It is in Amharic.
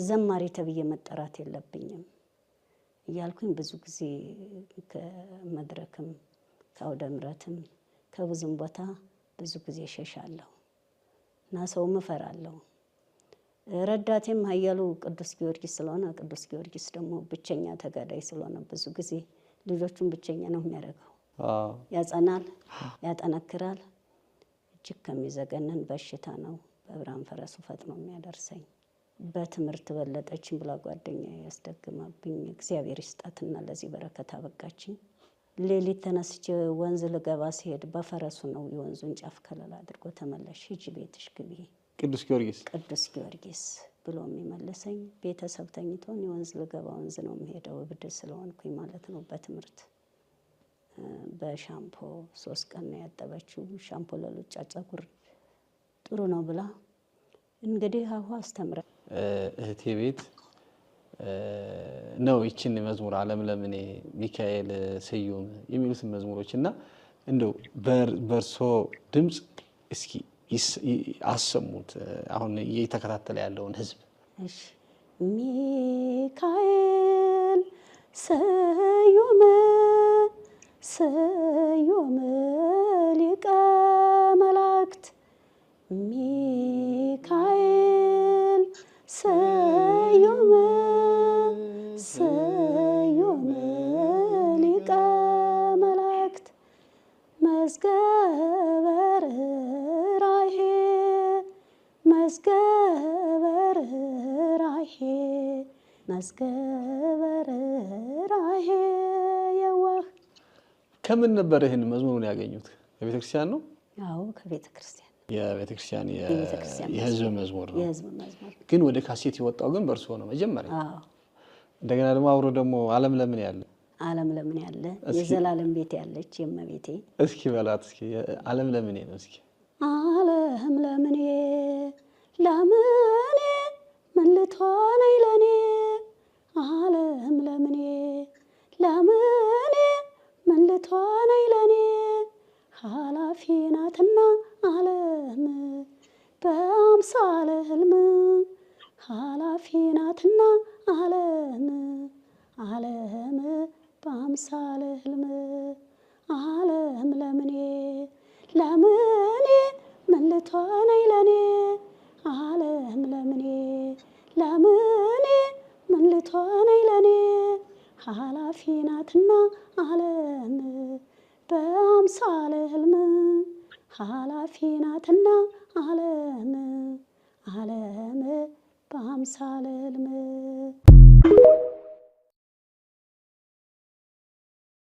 ዘማሪ ተብዬ መጠራት የለብኝም እያልኩኝ ብዙ ጊዜ ከመድረክም ከአውደ ምሕረትም ከብዙም ቦታ ብዙ ጊዜ ሸሻለሁ እና ሰውም እፈራለሁ። ረዳቴም ኃያሉ ቅዱስ ጊዮርጊስ ስለሆነ ቅዱስ ጊዮርጊስ ደግሞ ብቸኛ ተጋዳይ ስለሆነ ብዙ ጊዜ ልጆቹን ብቸኛ ነው የሚያደርገው። ያጸናል፣ ያጠነክራል። እጅግ ከሚዘገነን በሽታ ነው በብርሃን ፈረሱ ፈጥኖ የሚያደርሰኝ። በትምህርት በለጠችኝ ብላ ጓደኛዬ ያስደግማብኝ እግዚአብሔር ይስጣትና ለዚህ በረከት አበቃችኝ። ሌሊት ተነስቼ ወንዝ ልገባ ሲሄድ በፈረሱ ነው የወንዙን ጫፍ ከለላ አድርጎ ተመለሽ ሂጂ ቤትሽ ግቢ ቅዱስ ጊዮርጊስ ብሎ የሚመለሰኝ። ቤተሰብ ተኝቶን የወንዝ ልገባ ወንዝ ነው የሚሄደው እብድ ስለሆንኩኝ ማለት ነው። በትምህርት በሻምፖ 3 ቀን ነው ያጠበችው። ሻምፖ ለሉጫ ፀጉር ጥሩ ነው ብላ እንግዲህ አሁን አስተምረ እህቴ ቤት ነው ይችን መዝሙር ዓለም ለምኔ ሚካኤል ስዩም የሚሉትን መዝሙሮች እና እንደው በርሶ ድምጽ እስኪ አሰሙት አሁን እየተከታተለ ያለውን ህዝብ። እሺ ሚካኤል ስዩም ሊቀ መላእክት ሚካኤል ስዩም ሊቀ መላእክት መዝገበ ርኅራኄ የዋህ። ከምን ነበር ይህን መዝሙሩን ያገኙት? ከቤተክርስቲያን ነው? አዎ ከቤተክርስቲያን። የቤተክርስቲያን የህዝብ መዝሙር ነው። የህዝብ መዝሙር ግን ወደ ካሴት የወጣው ግን በእርሶ ነው መጀመሪያ? አዎ። እንደገና ደግሞ አብሮ ደግሞ ዓለም ለምን ያለ የዘላለም ቤት ያለች የእመቤቴ እስኪ በላት እስኪ ዓለም ለምኔ ነው እስኪ። ዓለም ለምኔ ምን ልትሆነኝ ለኔ ዓለም ለምኔ ምን ልትሆነኝ ለኔ ኃላፊ ናትና ዓለም በአምሳለ ህልም ኃላፊ ናትና ዓለም በአምሳለ ህልም ዓለም ለምኔ ምን ልትሆነኝ ለኔ ዓለም ለምኔ ምን ልትሆነኝ ለኔ ኃላፊ ናትና ዓለም በአምሳለ ህልም ኃላፊ ናትና ዓለም በአምሳለ ህልም